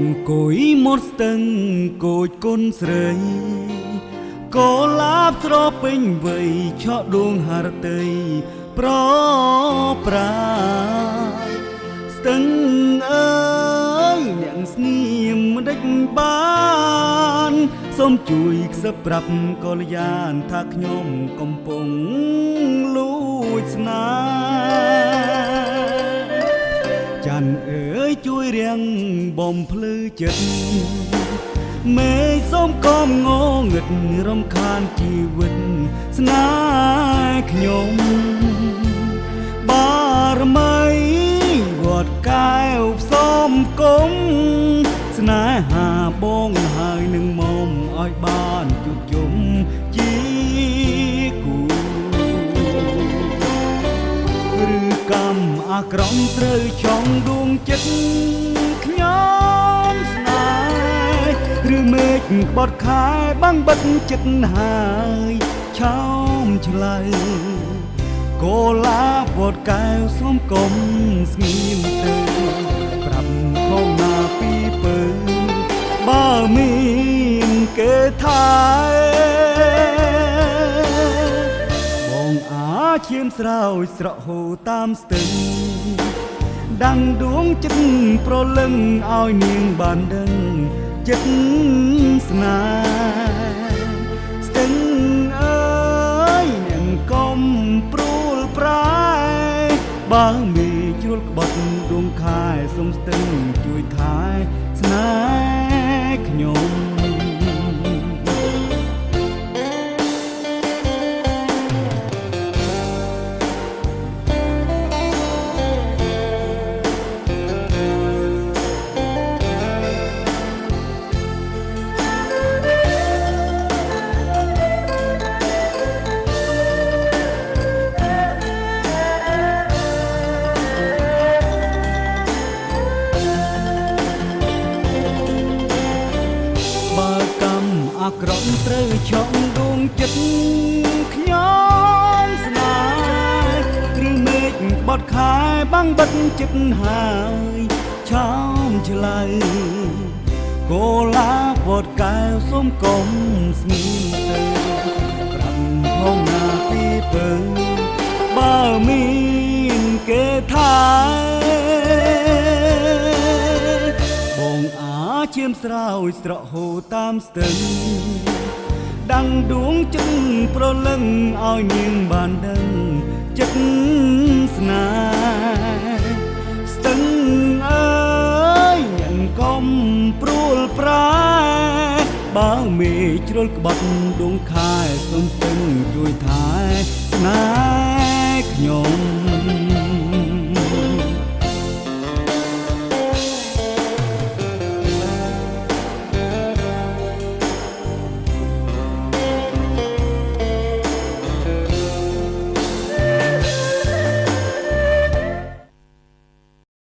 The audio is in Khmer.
អង្គុយមកស្ទឹងគួចគុនស្រីក៏ឡាបស្រពេញវ័យឆក់ដួងហរតីប្រប្រាស្ទឹងអើយអ្នកស្ងៀមមិនដេចបានសូមជួយខ្សឹបប្រាប់កល្យានថាខ្ញុំកំពុងលួចស្នេហ៍ច័ន្ទអើយជួយរៀងបំភ្លឺចិត្តមេសូមកុំងងឹតរំខានជីវិតស្នេហ៍ខ្ញុំបារមីវត្តកែវផ្សំគុំស្នេហាបងហើយនឹងមុំឲ្យបានជួបជុំជាគូឬកម្មអាក្រក់ត្រូវឆងដួងចិត្តខ្ញុំស្នេហ៍ឬមេឃបត់ខែបាំងបិទចិត្តហើយឆោមឆ្លៃកូឡាវត្តកែវសូមកុំស្ងៀមទៅប្រាប់ផងណាពីពើបើមានគេថាបងអាឈាមស្រោចស្រក់ហូរតាមស្ទឹងដាំងដួងចិត្តប្រលឹងឲ្យនាងបានដឹងចិត្តស្នេហ៍ស្ទឹងអើយអ្នកកុំព្រួលប្រែបើមេជ្រុលក្បត់ដួងខែសុំស្ទឹងជួយថែស្នេហ៍ខ្ញុំអាក្រក់ត្រូវឆក់ដួងចិត្តខ្ញុំស្នេហ៍ឬមេឃបត់ខែបាំងបិទចិត្តហើយឆោមឆ្លៃកូឡាវត្តកែវសូមកុំស្ងៀមទៅប្រាប់ផងណាពីពើបើមានគេថាបងអាឈាមស្រោចស្រក់ហូរតាមស្ទឹងដាំងដួងចិត្តប្រលឹងឲ្យនាងបានដឹងចិត្តស្នេហ៍ស្ទឹងអើយអ្នកកុំព្រួលប្រែបើមេជ្រុលក្បត់ដួងខែសូមស្ទឹងជួយថែស្នេហ៍ខ្ញុំ